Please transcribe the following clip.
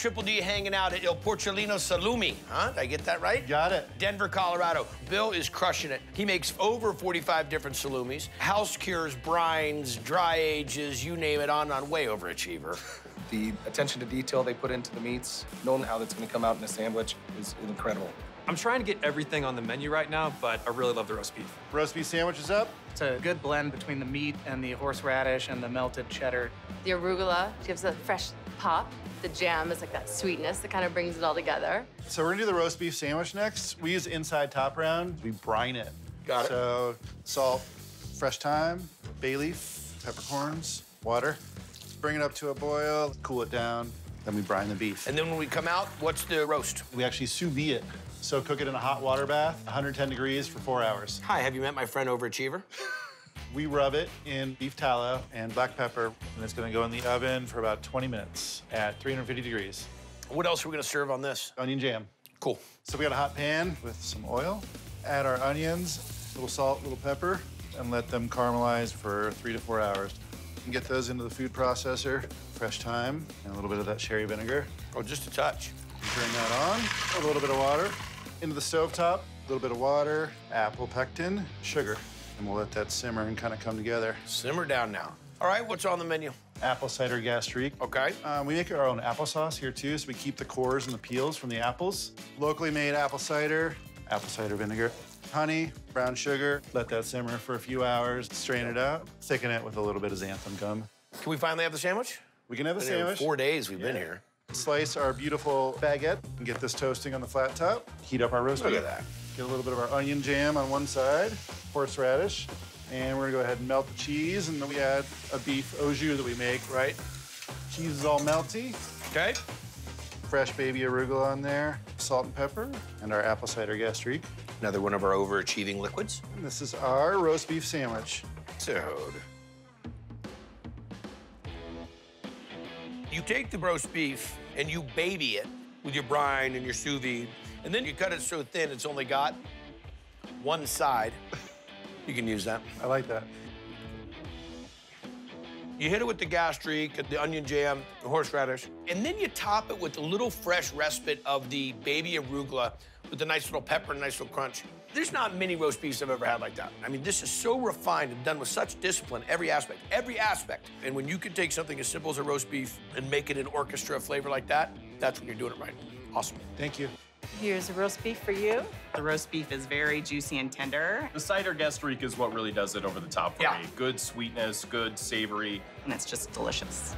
Triple D hanging out at Il Porcellino Salumi. Huh? Did I get that right? Got it. Denver, Colorado. Bill is crushing it. He makes over 45 different salumis. House cures, brines, dry ages, you name it, on way overachiever. The attention to detail they put into the meats, knowing how that's going to come out in a sandwich is incredible. I'm trying to get everything on the menu right now, but I really love the roast beef. Roast beef sandwich is up. It's a good blend between the meat and the horseradish and the melted cheddar. The arugula gives a fresh pop. The jam is like that sweetness that kind of brings it all together. So we're gonna do the roast beef sandwich next. We use inside top round. We brine it. Got it. So salt, fresh thyme, bay leaf, peppercorns, water. Bring it up to a boil, cool it down, then we brine the beef. And then when we come out, what's the roast? We actually sous vide it. So cook it in a hot water bath, 110 degrees for 4 hours. Hi, have you met my friend overachiever? We rub it in beef tallow and black pepper, and it's gonna go in the oven for about 20 minutes at 350 degrees. What else are we gonna serve on this? Onion jam. Cool. So we got a hot pan with some oil. Add our onions, a little salt, a little pepper, and let them caramelize for 3 to 4 hours. And get those into the food processor, fresh thyme, and a little bit of that sherry vinegar. Oh, just a touch. Turn that on, a little bit of water. Into the stovetop, a little bit of water, apple pectin, sugar. And we'll let that simmer and kind of come together. Simmer down now. All right, what's on the menu? Apple cider gastrique. Okay. We make our own applesauce here too, so we keep the cores and the peels from the apples. Locally made apple cider vinegar, honey, brown sugar. Let that simmer for a few hours, strain it out, thicken it with a little bit of xanthan gum. Can we finally have the sandwich? We can have the Been here sandwich. 4 days we've been here. Slice our beautiful baguette and get this toasting on the flat top. Heat up our roast beef. Look at that. Get a little bit of our onion jam on one side, horseradish, and we're gonna go ahead and melt the cheese, and then we add a beef au jus that we make, right? Cheese is all melty. Okay. Fresh baby arugula on there, salt and pepper, and our apple cider gastrique. Another one of our overachieving liquids. And this is our roast beef sandwich. Dude. You take the roast beef and you baby it with your brine and your sous vide, and then you cut it so thin it's only got one side. You can use that. I like that. You hit it with the gastrique, the onion jam, the horseradish, and then you top it with a little fresh respite of the baby arugula with a nice little pepper and a nice little crunch. There's not many roast beefs I've ever had like that. I mean, this is so refined and done with such discipline, every aspect, every aspect. And when you can take something as simple as a roast beef and make it an orchestra of flavor like that, that's when you're doing it right. Awesome. Thank you. Here's a roast beef for you. The roast beef is very juicy and tender. The cider gastrique is what really does it over the top for Yeah. me. Good sweetness, good savory. And it's just delicious.